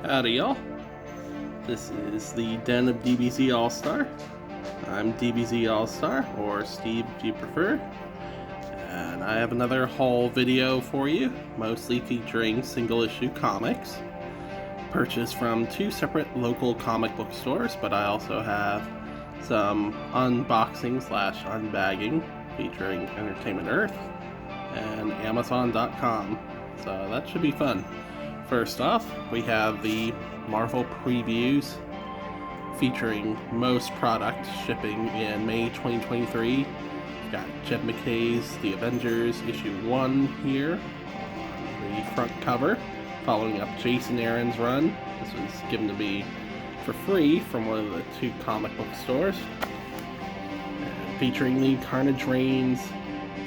Howdy y'all, this is the Den of DBZ All-Star. I'm DBZ All-Star, or Steve if you prefer, and I have another haul video for you, mostly featuring single issue comics, purchased from two separate local comic book stores, but I also have some unboxing / unbagging featuring Entertainment Earth and Amazon.com, so that should be fun. First off, we have the Marvel previews featuring most products shipping in May 2023. We've got Jed MacKay's The Avengers issue 1 here on the front cover, following up Jason Aaron's run. This was given to me for free from one of the two comic book stores. And featuring the Carnage Reigns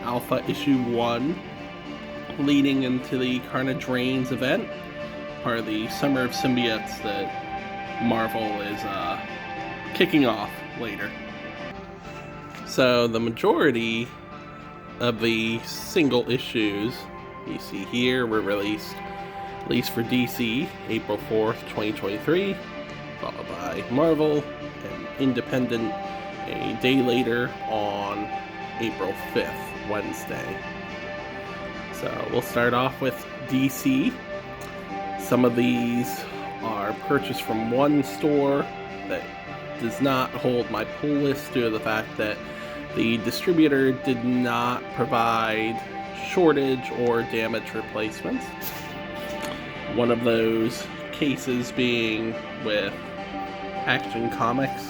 Alpha issue 1, leading into the Carnage Reigns event, part of the Summer of Symbiotes that Marvel is kicking off later. So the majority of the single issues you see here were released, at least for DC, April 4th, 2023, followed by Marvel and Independent a day later on April 5th, Wednesday. So we'll start off with DC. Some of these are purchased from one store that does not hold my pull list due to the fact that the distributor did not provide shortage or damage replacements. One of those cases being with Action Comics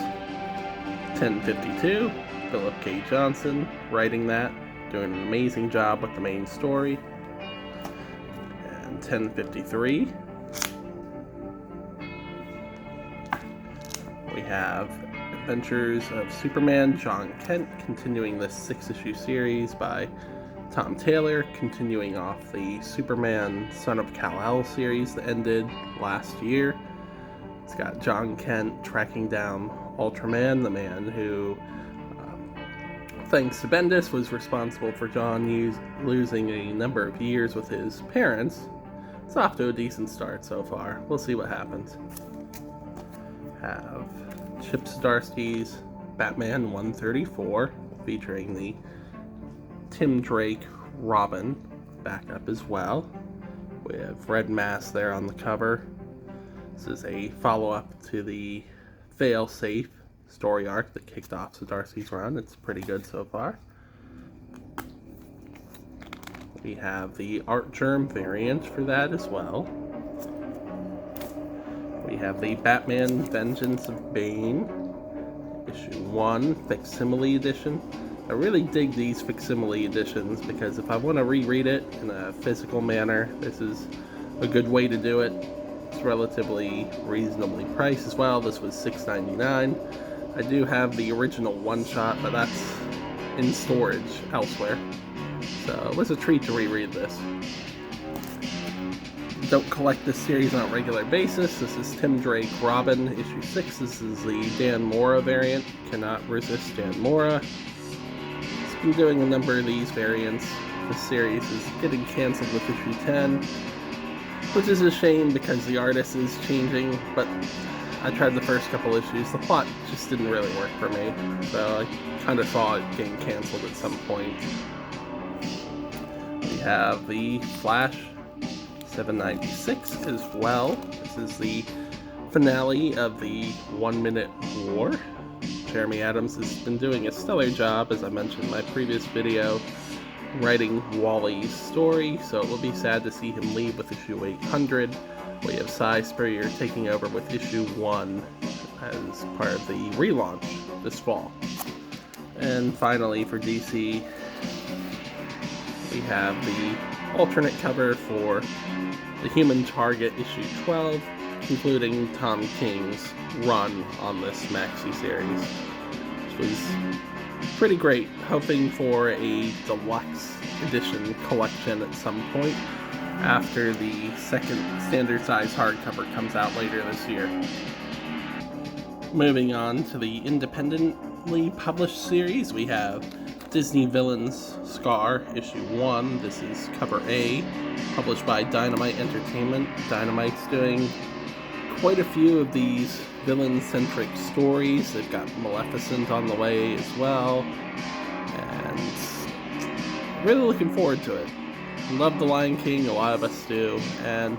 1052, Philip K. Johnson writing that, doing an amazing job with the main story. And 1053, we have Adventures of Superman, John Kent, continuing this 6-issue series by Tom Taylor, continuing off the Superman Son of Kal-El series that ended last year. It's got John Kent tracking down Ultraman, the man who, thanks to Bendis, was responsible for John losing a number of years with his parents. It's off to a decent start so far. We'll see what happens. Have Chip Zdarsky's Batman 134, featuring the Tim Drake Robin backup as well, with Red Mask there on the cover. This is a follow-up to the Failsafe story arc that kicked off Zdarsky's run. It's pretty good so far. We have the Art Germ variant for that as well. We have the Batman Vengeance of Bane, issue 1, facsimile edition. I really dig these facsimile editions because if I want to reread it in a physical manner, this is a good way to do it. It's relatively reasonably priced as well. This was $6.99. I do have the original one-shot, but that's in storage elsewhere. So it was a treat to reread this. Don't collect this series on a regular basis. This is Tim Drake Robin, issue 6. This is the Dan Mora variant. Cannot resist Dan Mora. He's been doing a number of these variants. This series is getting canceled with issue 10, which is a shame because the artist is changing, but I tried the first couple issues. The plot just didn't really work for me, so I kind of saw it getting canceled at some point. We have the Flash 796 as well. This is the finale of the 1 Minute War. Jeremy Adams has been doing a stellar job, as I mentioned in my previous video, writing Wally's story, so it will be sad to see him leave with issue 800. We have Cy Spurrier taking over with issue 1 as part of the relaunch this fall. And finally for DC, we have the alternate cover for The Human Target issue 12, concluding Tom King's run on this maxi series, which was pretty great. Hoping for a deluxe edition collection at some point after the second standard size hardcover comes out later this year. Moving on to the independently published series, we have Disney Villains Scar, issue 1. This is cover A, published by Dynamite Entertainment. Dynamite's doing quite a few of these villain-centric stories. They've got Maleficent on the way as well, and really looking forward to it. Love The Lion King, a lot of us do, and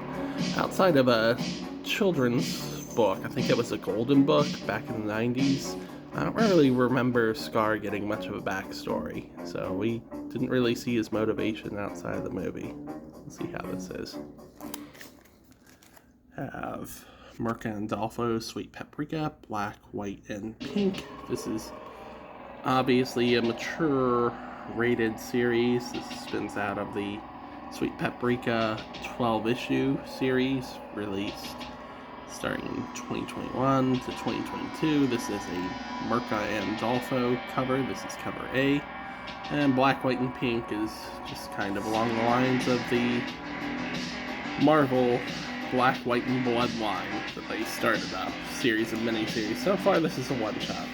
outside of a children's book, I think it was a Golden Book back in the 90s, I don't really remember Scar getting much of a backstory, so we didn't really see his motivation outside of the movie. Let's see how this is. Have Mirka and Dolpho, Sweet Paprika, Black, White, and Pink. This is obviously a mature rated series. This spins out of the Sweet Paprika 12-issue series released starting in 2021 to 2022. This is a Mirka and Dolpho cover. This is cover A. And Black, White, and Pink is just kind of along the lines of the Marvel Black, White, and Blood line that they started a series of miniseries. So far, this is a one-shot.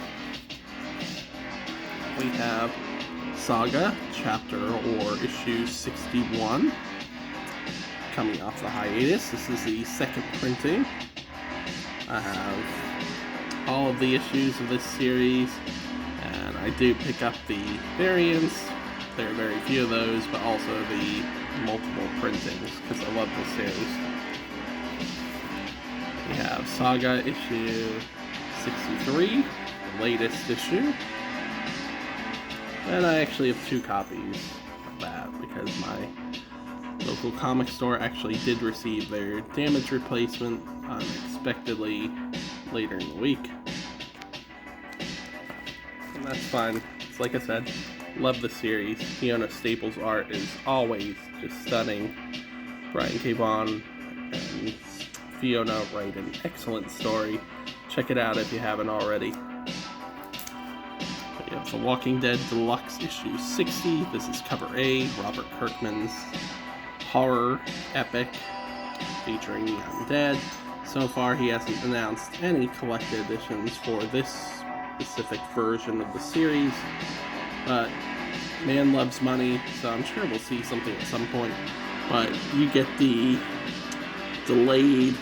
We have Saga, chapter or issue 61, coming off the hiatus. This is the second printing. I have all of the issues of this series, and I do pick up the variants. There are very few of those, but also the multiple printings, because I love this series. We have Saga issue 63, the latest issue. And I actually have 2 copies of that because my local comic store actually did receive their damage replacement unexpectedly later in the week. And that's fine. It's like I said, love the series. Fiona Staples' art is always just stunning. Brian K. Vaughan and Fiona write an excellent story. Check it out if you haven't already. We have The Walking Dead Deluxe issue 60. This is cover A, Robert Kirkman's horror epic featuring the undead. So far, he hasn't announced any collected editions for this specific version of the series, but man loves money, so I'm sure we'll see something at some point. But you get the delayed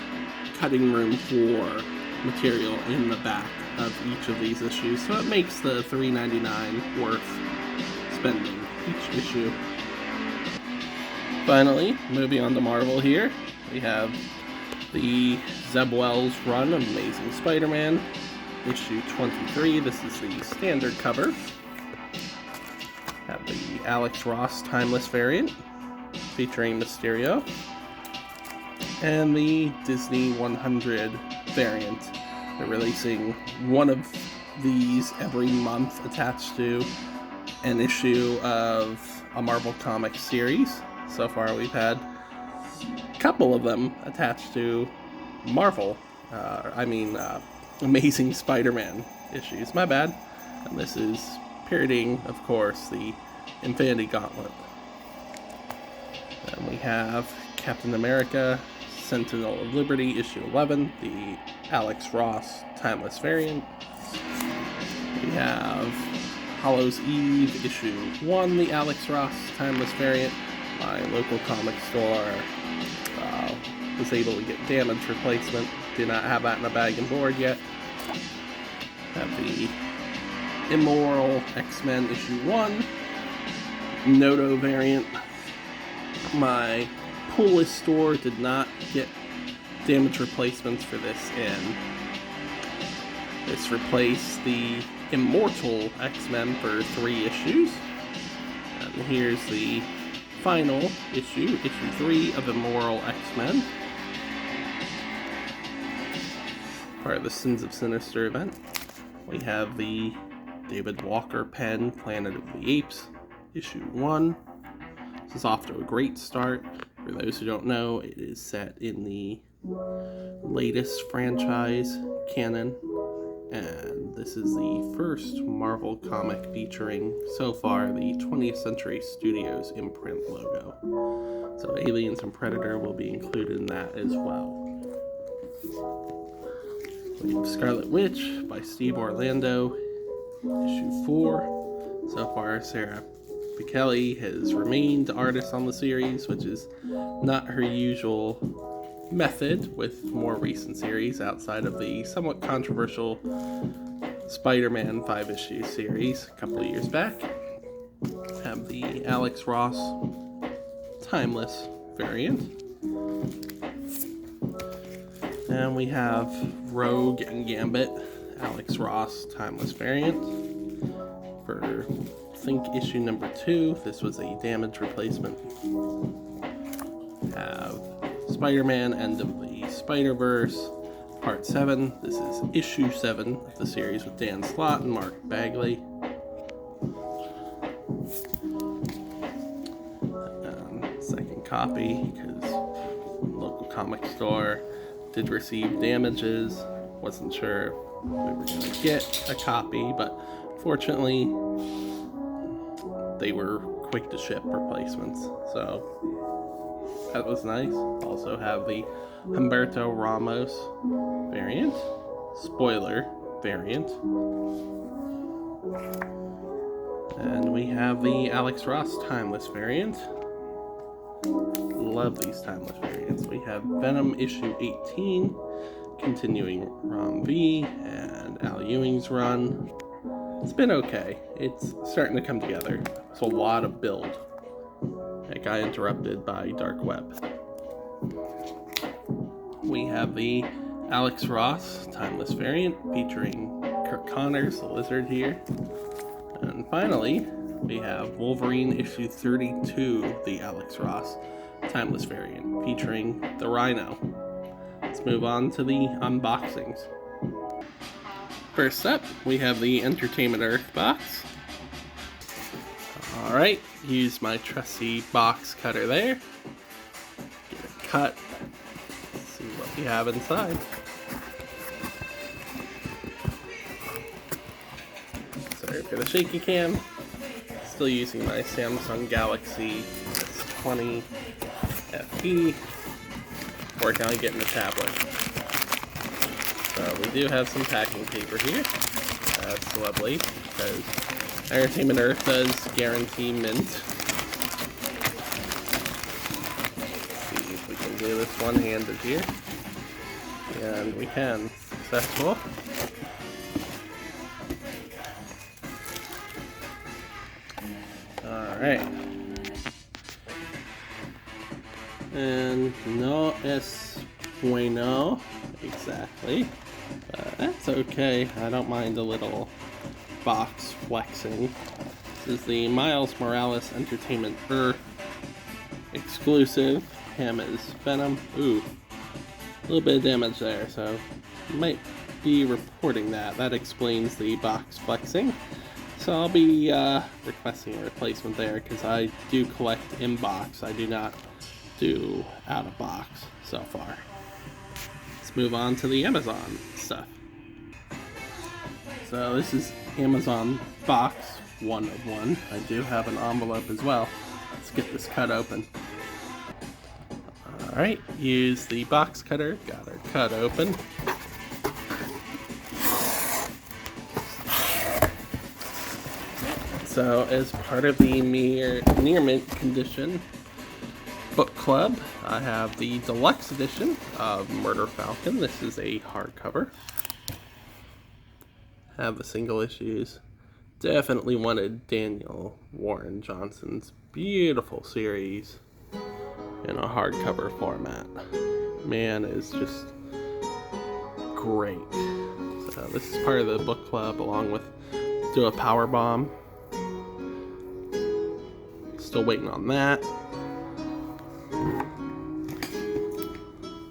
cutting room floor material in the back of each of these issues, so it makes the $3.99 worth spending each issue. Finally, moving on to Marvel here, we have the Zeb Wells run of Amazing Spider-Man, issue 23. This is the standard cover. Have the Alex Ross Timeless variant featuring Mysterio, and the Disney 100 variant. They're releasing one of these every month attached to an issue of a Marvel Comics series. So far we've had a couple of them attached to Marvel, Amazing Spider-Man issues, my bad. And this is parodying, of course, the Infinity Gauntlet. Then we have Captain America, Sentinel of Liberty, issue 11, the Alex Ross Timeless variant. We have Hallows Eve, issue 1, the Alex Ross Timeless variant. My local comic store was able to get damage replacement. Do not have that in a bag and board yet. Have the Immoral X-Men, issue 1, Noto variant. My pull list store did not get damage replacements for this in. This replaced the Immortal X-Men for 3 issues. And here's the final issue, issue 3 of Immoral X-Men. Part of the Sins of Sinister event. We have the David Walker pen, Planet of the Apes, issue 1. This is off to a great start. For those who don't know, it is set in the latest franchise canon, and this is the first Marvel comic featuring, so far, the 20th Century Studios imprint logo. So Aliens and Predator will be included in that as well. We have Scarlet Witch by Steve Orlando, issue 4. So far, Sarah Pichelli has remained artist on the series, which is not her usual method with more recent series outside of the somewhat controversial Spider-Man 5-issue series a couple of years back. Have the Alex Ross Timeless variant. And we have Rogue and Gambit Alex Ross Timeless variant for, I think, issue number 2. This was a damage replacement. Have Spider-Man End of the Spider-Verse Part 7. This is issue 7 of the series with Dan Slott and Mark Bagley. Second copy, because local comic store did receive damages. Wasn't sure if we were going to get a copy, but fortunately they were quick to ship replacements, so that was nice. Also have the Humberto Ramos variant, spoiler variant, and we have the Alex Ross Timeless variant. Love these Timeless variants. We have Venom issue 18, continuing Rom V and Al Ewing's run. It's been okay. It's starting to come together. It's a lot of build. It got interrupted by Dark Web. We have the Alex Ross Timeless variant featuring Kirk Connors, the Lizard here. And finally, we have Wolverine issue 32, the Alex Ross Timeless variant, featuring the Rhino. Let's move on to the unboxings. First up, we have the Entertainment Earth box. Alright, use my trusty box cutter there. Get it cut. See what we have inside. Sorry for the shaky cam. Still using my Samsung Galaxy S20 FE. Working on getting a tablet. So we do have some packing paper here. That's lovely, because Entertainment Earth does guarantee mint. Let's see if we can do this one-handed here. And we can. Successful. Alright. And no es bueno, exactly. That's okay. I don't mind a little box flexing. This is the Miles Morales Entertainment Earth exclusive. Him is Venom. Ooh, a little bit of damage there, so might be reporting that. That explains the box flexing. So I'll be requesting a replacement there, because I do collect in box. I do not do out of box so far. Let's move on to the Amazon stuff. So this is Amazon box 1 of 1. I do have an envelope as well. Let's get this cut open. Alright, use the box cutter. Got her cut open. So as part of the near mint condition book club, I have the deluxe edition of Murder Falcon. This is a hardcover. Have the single issues. Definitely wanted Daniel Warren Johnson's beautiful series in a hardcover format. Man, is just great. So this is part of the book club, along with Do a Power Bomb. Still waiting on that.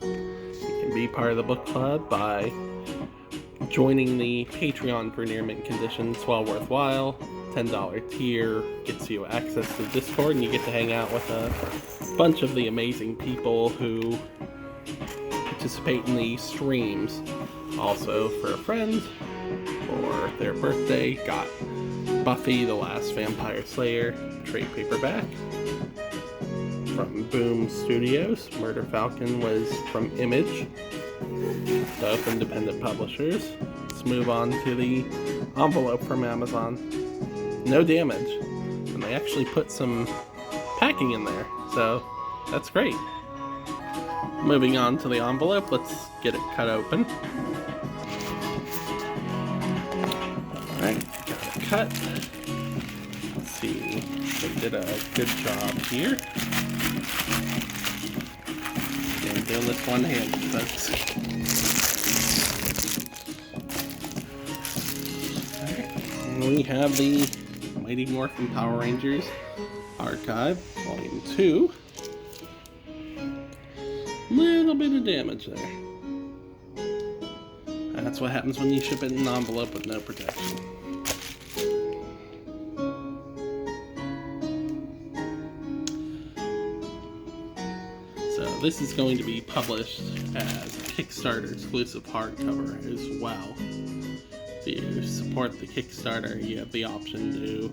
You can be part of the book club by joining the Patreon for near mint condition. It's well worthwhile. $10 tier gets you access to Discord, and you get to hang out with a bunch of the amazing people who participate in the streams. Also, for a friend, for their birthday, got Buffy the Last Vampire Slayer trade paperback from Boom Studios. Murder Falcon was from Image, both independent publishers. Let's move on to the envelope from Amazon. No damage, and they actually put some packing in there, so that's great. Moving on to the envelope, let's get it cut open. Alright, got it cut. Let's see, they did a good job here. I'm doing this one-handed, folks. And we have the Mighty Morphin Power Rangers Archive, Volume 2. Little bit of damage there. That's what happens when you ship it in an envelope with no protection. So this is going to be published as a Kickstarter exclusive hardcover as well. If you support the Kickstarter, you have the option to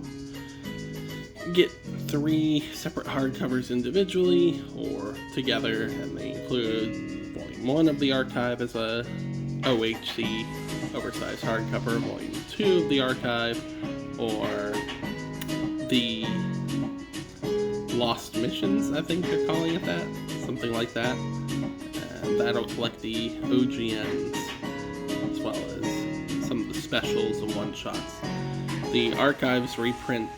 get 3 separate hardcovers individually or together, and they include Volume 1 of the archive as a OHC oversized hardcover, Volume 2 of the archive, or the Lost Missions, I think they're calling it that, something like that. And that'll collect the OGNs as well as some of the specials and one-shots. The archives reprint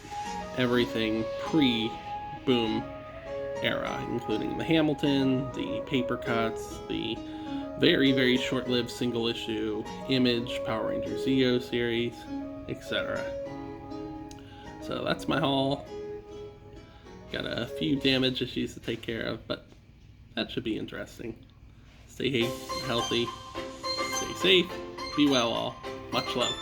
everything pre-Boom era, including the Hamilton, the paper cuts, the very, very short-lived single-issue Image, Power Rangers Zeo series, etc. So that's my haul. Got a few damage issues to take care of, but that should be interesting. Stay healthy, stay safe, be well all. Much love.